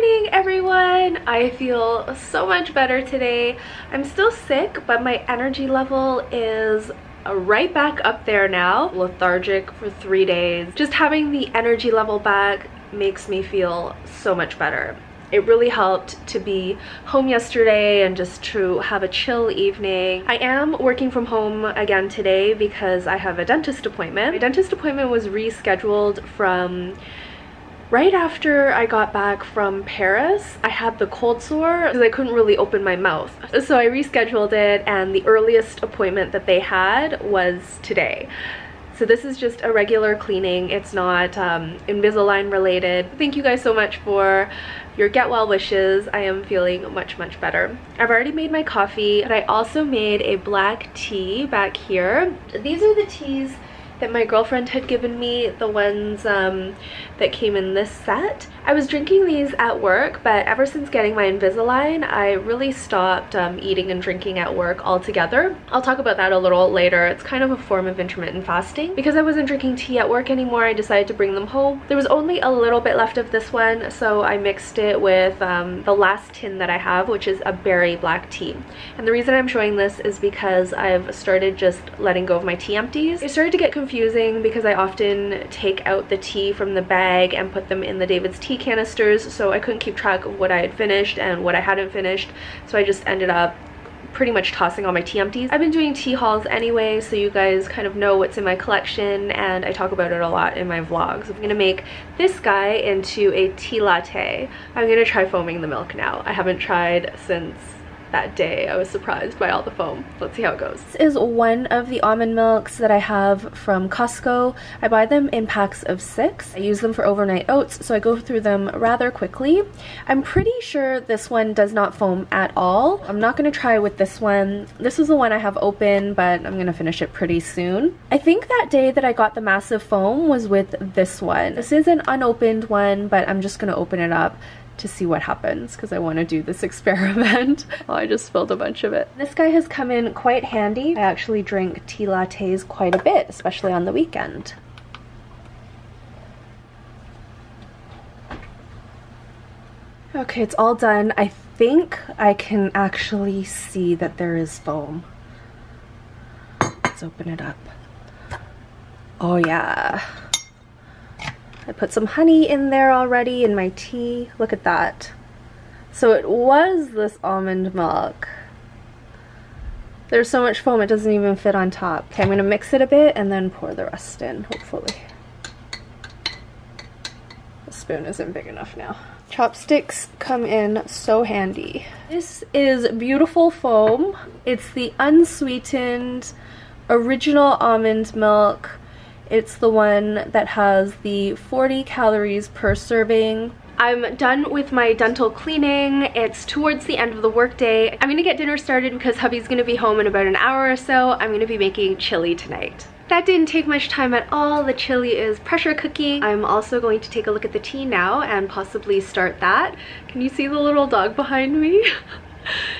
morning, everyone! I feel so much better today. I'm still sick, but my energy level is right back up there now. Lethargic for 3 days. Just having the energy level back makes me feel so much better. It really helped to be home yesterday and just to have a chill evening. I am working from home again today because I have a dentist appointment. My dentist appointment was rescheduled from right after I got back from Paris. I had the cold sore because I couldn't really open my mouth. So I rescheduled it, and the earliest appointment that they had was today. So this is just a regular cleaning. It's not Invisalign related. Thank you guys so much for your get well wishes. I am feeling much better. I've already made my coffee, and I also made a black tea back here. These are the teas that my girlfriend had given me, the ones that came in this set. I was drinking these at work, but ever since getting my Invisalign, I really stopped eating and drinking at work altogether. I'll talk about that a little later. It's kind of a form of intermittent fasting. Because I wasn't drinking tea at work anymore, I decided to bring them home. There was only a little bit left of this one, so I mixed it with the last tin that I have, which is a berry black tea. And the reason I'm showing this is because I've started just letting go of my tea empties. It started to get confusing because I often take out the tea from the bag and put them in the David's tea canisters, so I couldn't keep track of what I had finished and what I hadn't finished, so I just ended up pretty much tossing all my tea empties. I've been doing tea hauls anyway, so you guys kind of know what's in my collection, and I talk about it a lot in my vlogs. I'm gonna make this guy into a tea latte. I'm gonna try foaming the milk now. I haven't tried since that day. I was surprised by all the foam. Let's see how it goes. This is one of the almond milks that I have from Costco. I buy them in packs of 6. I use them for overnight oats, so I go through them rather quickly. I'm pretty sure this one does not foam at all. I'm not going to try with this one. This is the one I have open, but I'm going to finish it pretty soon. I think that day that I got the massive foam was with this one. This is an unopened one, but I'm just going to open it up to see what happens because I want to do this experiment. Oh, I just spilled a bunch of it. This guy has come in quite handy. I actually drink tea lattes quite a bit, especially on the weekend. Okay, it's all done. I think I can actually see that there is foam. Let's open it up. Oh yeah. I put some honey in there already in my tea. Look at that. So it was this almond milk. There's so much foam it doesn't even fit on top. Okay, I'm gonna mix it a bit and then pour the rest in, hopefully. The spoon isn't big enough now. Chopsticks come in so handy. This is beautiful foam. It's the unsweetened original almond milk. It's the one that has the 40 calories per serving. I'm done with my dental cleaning. It's towards the end of the workday. I'm gonna get dinner started because hubby's gonna be home in about an hour or so. I'm gonna be making chili tonight. That didn't take much time at all. The chili is pressure cooking. I'm also going to take a look at the tea now and possibly start that. Can you see the little dog behind me?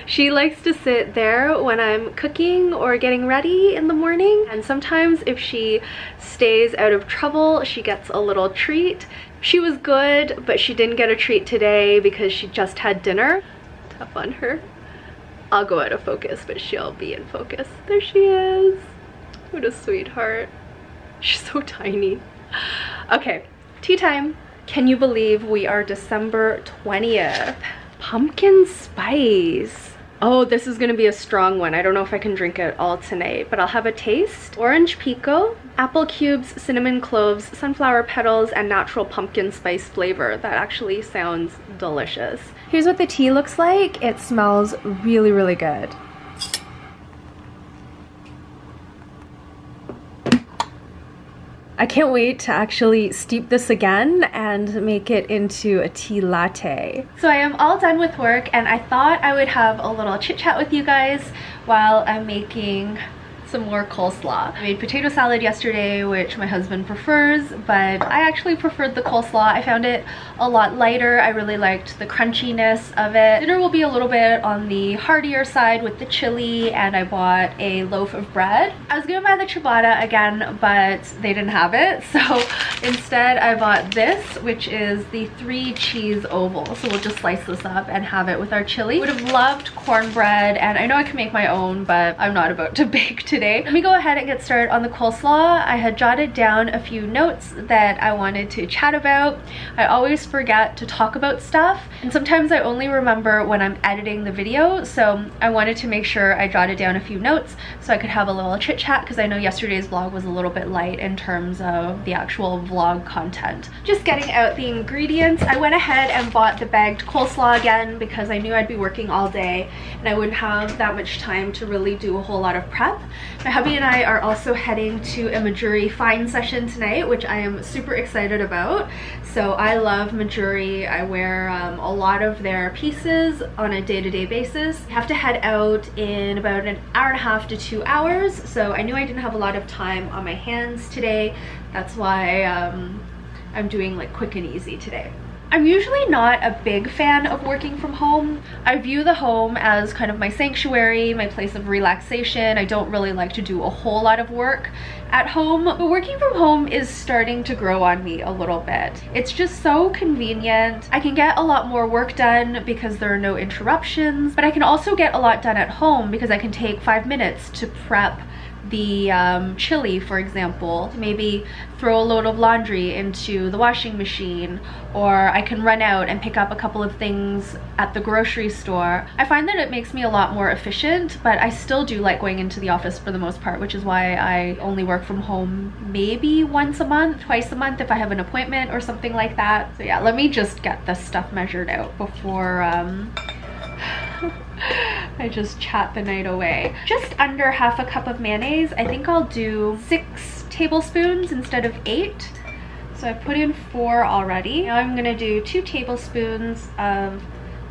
She likes to sit there when I'm cooking or getting ready in the morning, and sometimes if she stays out of trouble, she gets a little treat. She was good, but she didn't get a treat today because she just had dinner. Tough on her. I'll go out of focus, but she'll be in focus. There she is. What a sweetheart. She's so tiny. Okay, tea time. Can you believe we are December 20th? Pumpkin spice. Oh, this is gonna be a strong one. I don't know if I can drink it all tonight, but I'll have a taste. Orange pico, apple cubes, cinnamon cloves, sunflower petals, and natural pumpkin spice flavor. That actually sounds delicious. Here's what the tea looks like. It smells really good. I can't wait to actually steep this again and make it into a tea latte. So I am all done with work, and I thought I would have a little chit chat with you guys while I'm making some more coleslaw. I made potato salad yesterday, which my husband prefers, but I actually preferred the coleslaw. I found it a lot lighter. I really liked the crunchiness of it. Dinner will be a little bit on the heartier side with the chili, and I bought a loaf of bread. I was gonna buy the ciabatta again, but they didn't have it, so instead I bought this, which is the 3 cheese oval. So we'll just slice this up and have it with our chili. Would have loved cornbread, and I know I can make my own, but I'm not about to bake today. Let me go ahead and get started on the coleslaw. I had jotted down a few notes that I wanted to chat about. I always forget to talk about stuff, and sometimes I only remember when I'm editing the video, so I wanted to make sure I jotted down a few notes so I could have a little chit chat, because I know yesterday's vlog was a little bit light in terms of the actual vlog content. Just getting out the ingredients, I went ahead and bought the bagged coleslaw again because I knew I'd be working all day and I wouldn't have that much time to really do a whole lot of prep. My hubby and I are also heading to a Mejuri fine session tonight, which I am super excited about. So I love Mejuri. I wear a lot of their pieces on a day-to-day basis. I have to head out in about an hour and a half to 2 hours, so I knew I didn't have a lot of time on my hands today. That's why I'm doing like quick and easy today. I'm usually not a big fan of working from home. I view the home as kind of my sanctuary, my place of relaxation. I don't really like to do a whole lot of work at home, but working from home is starting to grow on me a little bit. It's just so convenient. I can get a lot more work done because there are no interruptions, but I can also get a lot done at home because I can take 5 minutes to prep the chili, for example. Maybe throw a load of laundry into the washing machine, or I can run out and pick up a couple of things at the grocery store. I find that it makes me a lot more efficient, but I still do like going into the office for the most part, which is why I only work from home maybe once a month, twice a month if I have an appointment or something like that. So yeah, let me just get this stuff measured out before I just chat the night away. Just under half a cup of mayonnaise. I think I'll do 6 tablespoons instead of 8. So I put in 4 already. Now I'm gonna do 2 tablespoons of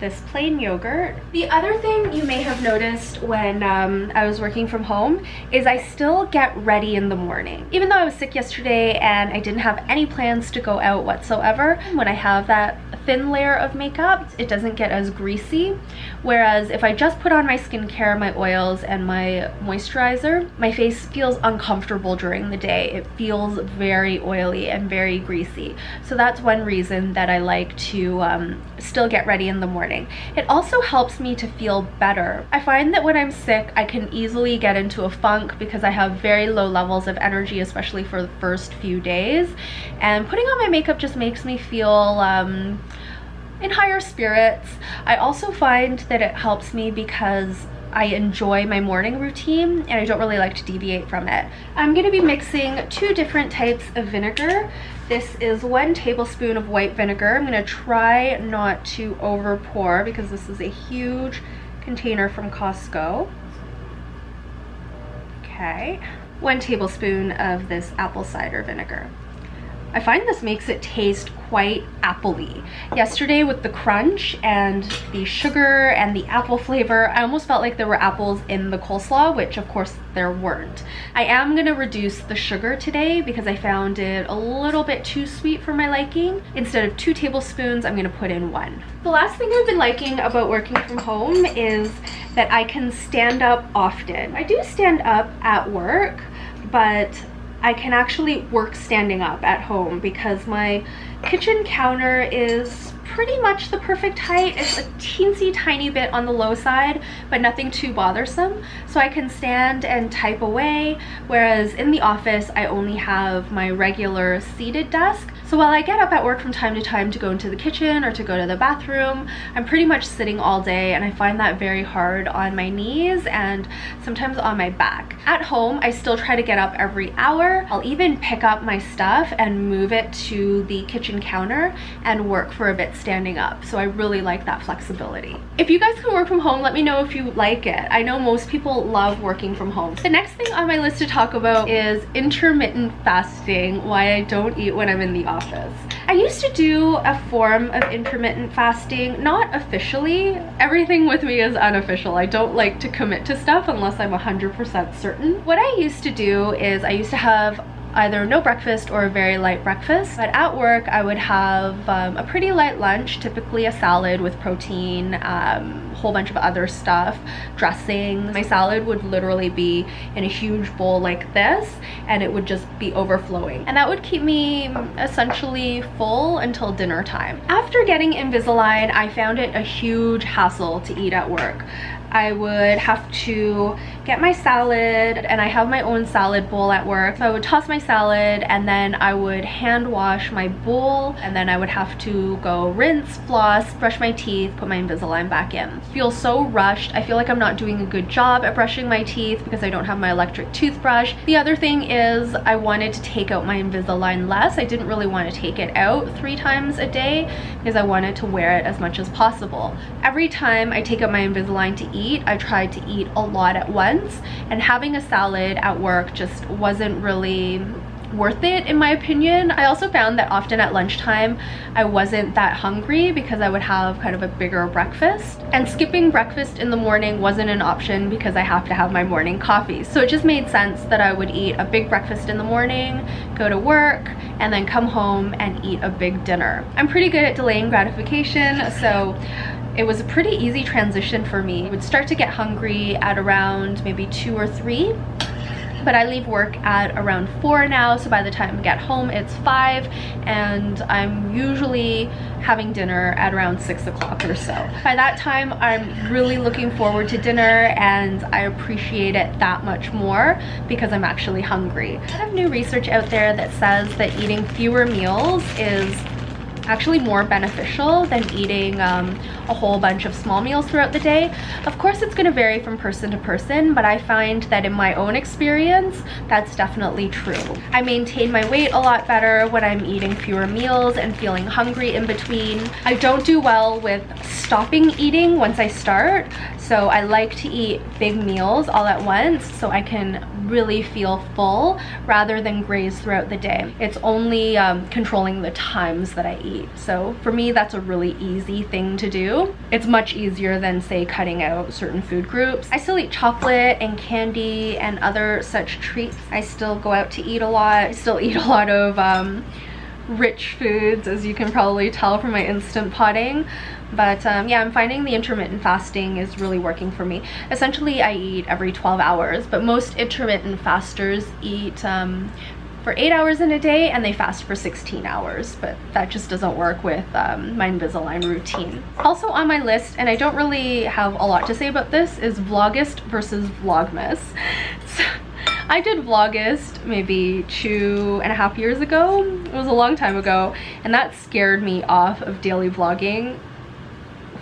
this plain yogurt. The other thing you may have noticed when I was working from home is I still get ready in the morning. Even though I was sick yesterday and I didn't have any plans to go out whatsoever, when I have that thin layer of makeup, it doesn't get as greasy. Whereas if I just put on my skincare, my oils, and my moisturizer, my face feels uncomfortable during the day. It feels very oily and very greasy. So that's one reason that I like to still get ready in the morning. It also helps me to feel better. I find that when I'm sick, I can easily get into a funk because I have very low levels of energy, especially for the first few days. And putting on my makeup just makes me feel in higher spirits. I also find that it helps me because I enjoy my morning routine and I don't really like to deviate from it. I'm going to be mixing 2 different types of vinegar. This is 1 tablespoon of white vinegar. I'm going to try not to over pour because this is a huge container from Costco. Okay. 1 tablespoon of this apple cider vinegar. I find this makes it taste quite apple-y. Yesterday with the crunch and the sugar and the apple flavor, I almost felt like there were apples in the coleslaw, which of course there weren't. I am gonna reduce the sugar today because I found it a little bit too sweet for my liking. Instead of 2 tablespoons, I'm gonna put in 1. The last thing I've been liking about working from home is that I can stand up often. I do stand up at work, but I can actually work standing up at home because my kitchen counter is pretty much the perfect height. It's a teensy tiny bit on the low side, but nothing too bothersome. So I can stand and type away, whereas in the office, I only have my regular seated desk. So while I get up at work from time to time to go into the kitchen or to go to the bathroom, I'm pretty much sitting all day, and I find that very hard on my knees and sometimes on my back. At home, I still try to get up every hour. I'll even pick up my stuff and move it to the kitchen counter and work for a bit standing up. So I really like that flexibility. If you guys can work from home, let me know if you like it. I know most people love working from home. The next thing on my list to talk about is intermittent fasting, why I don't eat when I'm in the office. office. I used to do a form of intermittent fasting, not officially. Everything with me is unofficial. I don't like to commit to stuff unless I'm 100% certain. What I used to do is I used to have either no breakfast or a very light breakfast. But at work, I would have a pretty light lunch, typically a salad with protein, whole bunch of other stuff, dressing. My salad would literally be in a huge bowl like this, and it would just be overflowing. And that would keep me essentially full until dinner time. After getting Invisalign, I found it a huge hassle to eat at work. I would have to get my salad, and I have my own salad bowl at work. So I would toss my salad, and then I would hand wash my bowl, and then I would have to go rinse, floss, brush my teeth, put my Invisalign back in. I feel so rushed. I feel like I'm not doing a good job at brushing my teeth because I don't have my electric toothbrush. The other thing is I wanted to take out my Invisalign less. I didn't really want to take it out 3 times a day because I wanted to wear it as much as possible. Every time I take out my Invisalign to eat, I tried to eat a lot at once, and having a salad at work just wasn't really worth it in my opinion. I also found that often at lunchtime I wasn't that hungry because I would have kind of a bigger breakfast, and skipping breakfast in the morning wasn't an option because I have to have my morning coffee. So it just made sense that I would eat a big breakfast in the morning, go to work, and then come home and eat a big dinner. I'm pretty good at delaying gratification, so it was a pretty easy transition for me. I would start to get hungry at around maybe 2 or 3, but I leave work at around 4 now, so by the time I get home it's 5, and I'm usually having dinner at around 6 o'clock or so. By that time I'm really looking forward to dinner, and I appreciate it that much more because I'm actually hungry. I have new research out there that says that eating fewer meals is actually more beneficial than eating a whole bunch of small meals throughout the day. Of course, it's going to vary from person to person, but I find that in my own experience, that's definitely true. I maintain my weight a lot better when I'm eating fewer meals and feeling hungry in between. I don't do well with stopping eating once I start, so I like to eat big meals all at once so I can really feel full rather than graze throughout the day. It's only controlling the times that I eat. So for me, that's a really easy thing to do. It's much easier than, say, cutting out certain food groups. I still eat chocolate and candy and other such treats. I still go out to eat a lot. I still eat a lot of rich foods, as you can probably tell from my Instant Potting. But yeah, I'm finding the intermittent fasting is really working for me. Essentially, I eat every 12 hours, but most intermittent fasters eat for 8 hours in a day, and they fast for 16 hours, but that just doesn't work with my Invisalign routine. Also on my list, and I don't really have a lot to say about this, is Vlogust versus Vlogmas. So, I did Vlogust maybe 2.5 years ago. It was a long time ago, and that scared me off of daily vlogging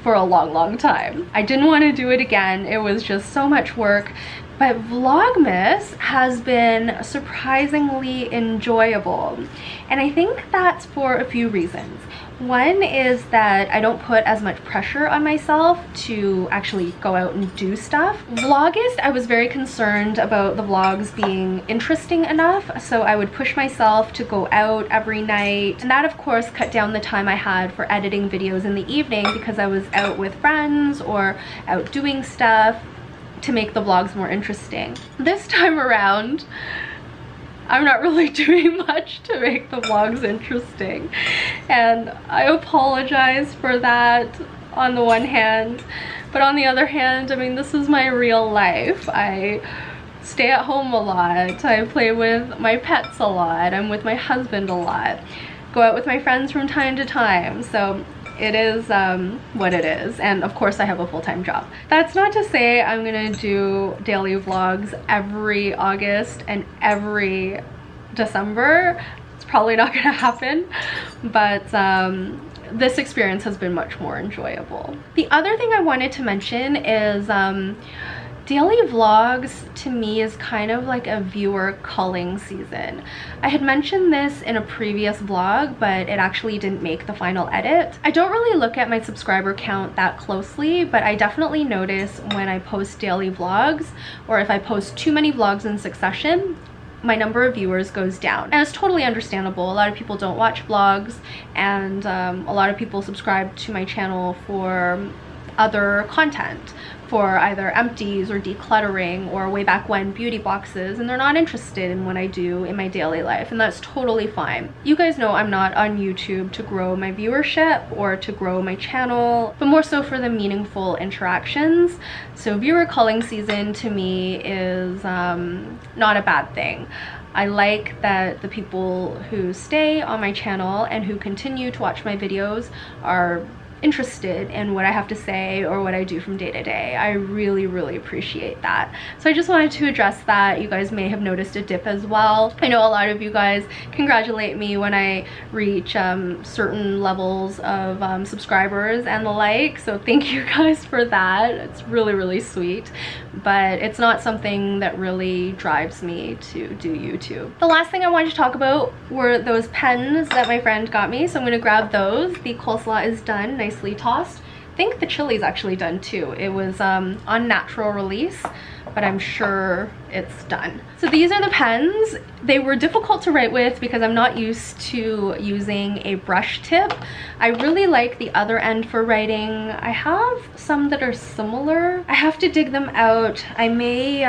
for a long time. I didn't want to do it again. It was just so much work. But Vlogmas has been surprisingly enjoyable, and I think that's for a few reasons. One is that I don't put as much pressure on myself to actually go out and do stuff. Vlogust, I was very concerned about the vlogs being interesting enough, so I would push myself to go out every night, and that of course cut down the time I had for editing videos in the evening because I was out with friends or out doing stuff to make the vlogs more interesting. This time around, I'm not really doing much to make the vlogs interesting, and I apologize for that on the one hand, but on the other hand, I mean, this is my real life. I stay at home a lot, I play with my pets a lot, I'm with my husband a lot, go out with my friends from time to time, so it is what it is, and of course I have a full-time job. That's not to say I'm gonna do daily vlogs every August and every December. It's probably not gonna happen, but this experience has been much more enjoyable. The other thing I wanted to mention is daily vlogs to me is kind of like a viewer culling season. I had mentioned this in a previous vlog, but it actually didn't make the final edit. I don't really look at my subscriber count that closely, but I definitely notice when I post daily vlogs, or if I post too many vlogs in succession, my number of viewers goes down. And it's totally understandable. A lot of people don't watch vlogs, and a lot of people subscribe to my channel for other content, for either empties or decluttering or way back when beauty boxes, and they're not interested in what I do in my daily life, and that's totally fine. You guys know I'm not on YouTube to grow my viewership or to grow my channel, but more so for the meaningful interactions. So viewer culling season to me is not a bad thing. I like that the people who stay on my channel and who continue to watch my videos are interested in what I have to say or what I do from day to day. I really, really appreciate that. So I just wanted to address that. You guys may have noticed a dip as well. I know a lot of you guys congratulate me when I reach certain levels of subscribers and the like, so thank you guys for that. It's really, really sweet, but it's not something that really drives me to do YouTube. The last thing I wanted to talk about were those pens that my friend got me, so I'm gonna grab those. The coleslaw is done, nicely tossed. I think the chili's actually done too. It was on natural release, but I'm sure it's done. So these are the pens. They were difficult to write with because I'm not used to using a brush tip. I really like the other end for writing. I have some that are similar. I have to dig them out. I may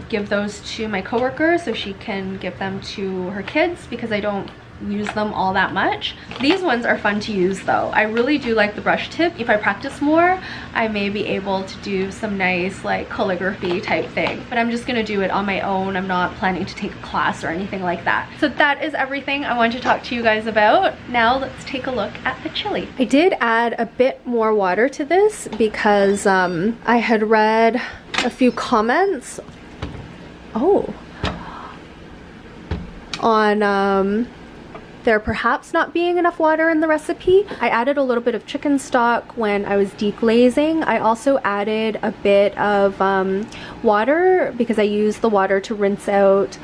give those to my coworker so she can give them to her kids because I don't use them all that much. These ones are fun to use though. I really do like the brush tip. If I practice more, I may be able to do some nice like calligraphy type thing, but I'm just gonna do it on my own. I'm not planning to take a class or anything like that. So that is everything I wanted to talk to you guys about. Now let's take a look at the chili. I did add a bit more water to this because I had read a few comments on there perhaps not being enough water in the recipe. I added a little bit of chicken stock when I was deglazing. I also added a bit of water because I used the water to rinse out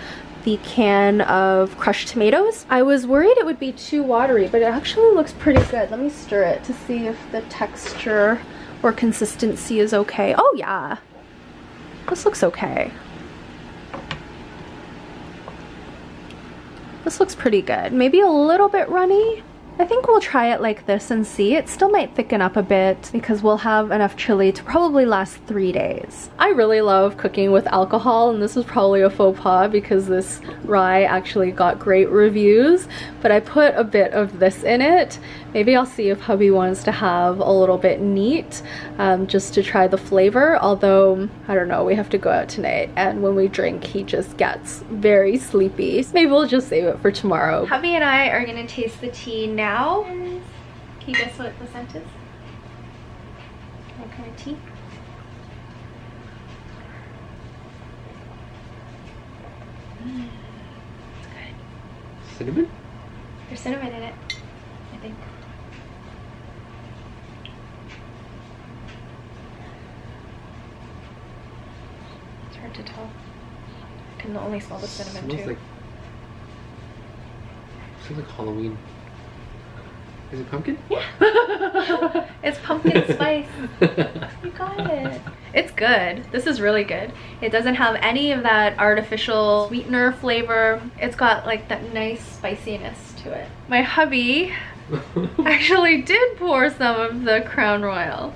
the can of crushed tomatoes. I was worried it would be too watery, but it actually looks pretty good. Let me stir it to see if the texture or consistency is okay. Oh yeah, this looks okay. This looks pretty good. Maybe a little bit runny. I think we'll try it like this and see. It still might thicken up a bit because we'll have enough chili to probably last 3 days. I really love cooking with alcohol, and this was probably a faux pas because this rye actually got great reviews, but I put a bit of this in it. Maybe I'll see if hubby wants to have a little bit neat just to try the flavor, although I don't know, we have to go out tonight and when we drink he just gets very sleepy. So maybe we'll just save it for tomorrow. Hubby and I are gonna taste the tea now. Can you guess what the scent is? What kind of tea? It's good. Cinnamon? There's cinnamon in it, I think. It's hard to tell. I can only smell the cinnamon too. Smells like Halloween. Is it pumpkin? Yeah. It's pumpkin spice. You got it. It's good. This is really good. It doesn't have any of that artificial sweetener flavor. It's got like that nice spiciness to it. My hubby actually did pour some of the Crown Royal.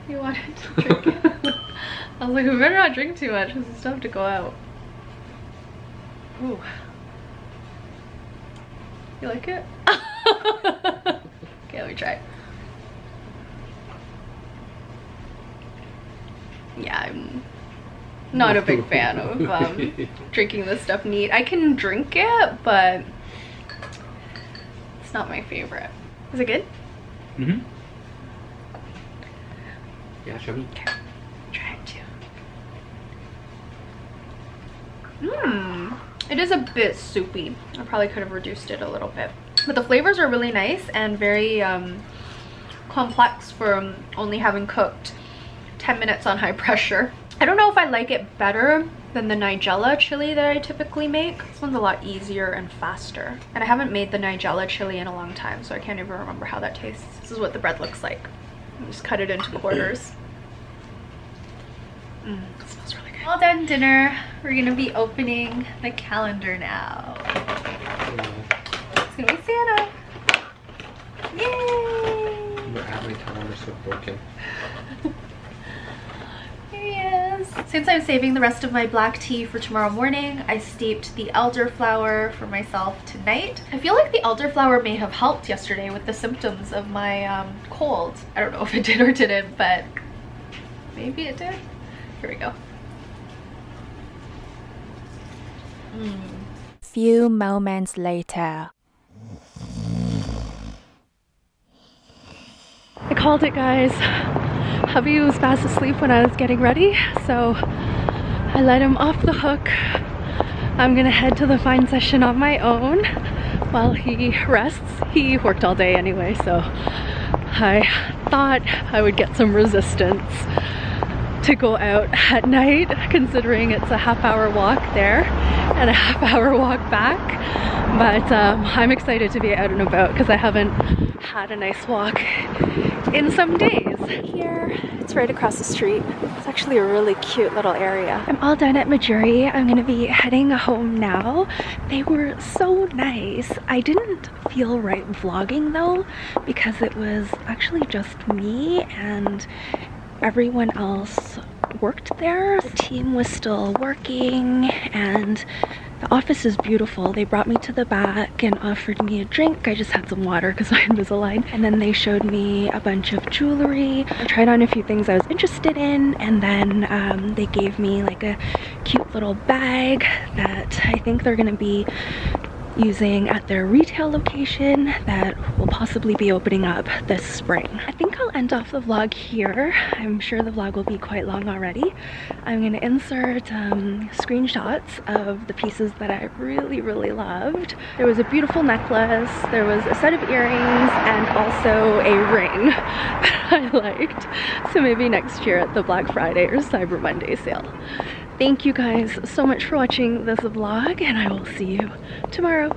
He wanted to drink it. I was like, we better not drink too much because we still have to go out. Ooh. You like it? Okay, let me try. Yeah, I'm not a big fan of drinking this stuff neat. I can drink it, but it's not my favorite. Is it good? Mm-hmm. Yeah, show me. Okay, try it too. Mmm. It is a bit soupy. I probably could have reduced it a little bit. But the flavors are really nice and very complex for only having cooked 10 minutes on high pressure. I don't know if I like it better than the Nigella chili that I typically make. This one's a lot easier and faster. And I haven't made the Nigella chili in a long time, so I can't even remember how that tastes. This is what the bread looks like. Just cut it into quarters. It smells really good. All done dinner. We're gonna be opening the calendar now. It's gonna be Santa. Yay! My calendar's so broken. Here he is. Since I'm saving the rest of my black tea for tomorrow morning, I steeped the elderflower for myself tonight. I feel like the elderflower may have helped yesterday with the symptoms of my cold. I don't know if it did or didn't, but maybe it did. Here we go. Few moments later. I called it, guys. Hubby was fast asleep when I was getting ready, so I let him off the hook. I'm gonna head to the fine session on my own while he rests. He worked all day anyway, so I thought I would get some resistance to go out at night, considering it's a half-hour walk there and a half-hour walk back. But I'm excited to be out and about because I haven't had a nice walk in some days. Here, it's right across the street. It's actually a really cute little area. I'm all done at Mejuri. I'm gonna be heading home now. They were so nice. I didn't feel right vlogging though, because it was actually just me and everyone else worked there. The team was still working and the office is beautiful. They brought me to the back and offered me a drink. I just had some water because I had Invisalign. And then they showed me a bunch of jewelry. I tried on a few things I was interested in, and then they gave me like a cute little bag that I think they're gonna be using at their retail location that will possibly be opening up this spring. I think I'll end off the vlog here. I'm sure the vlog will be quite long already. I'm gonna insert screenshots of the pieces that I really loved. There was a beautiful necklace, there was a set of earrings, and also a ring that I liked. So maybe next year at the Black Friday or Cyber Monday sale. Thank you guys so much for watching this vlog, and I will see you tomorrow.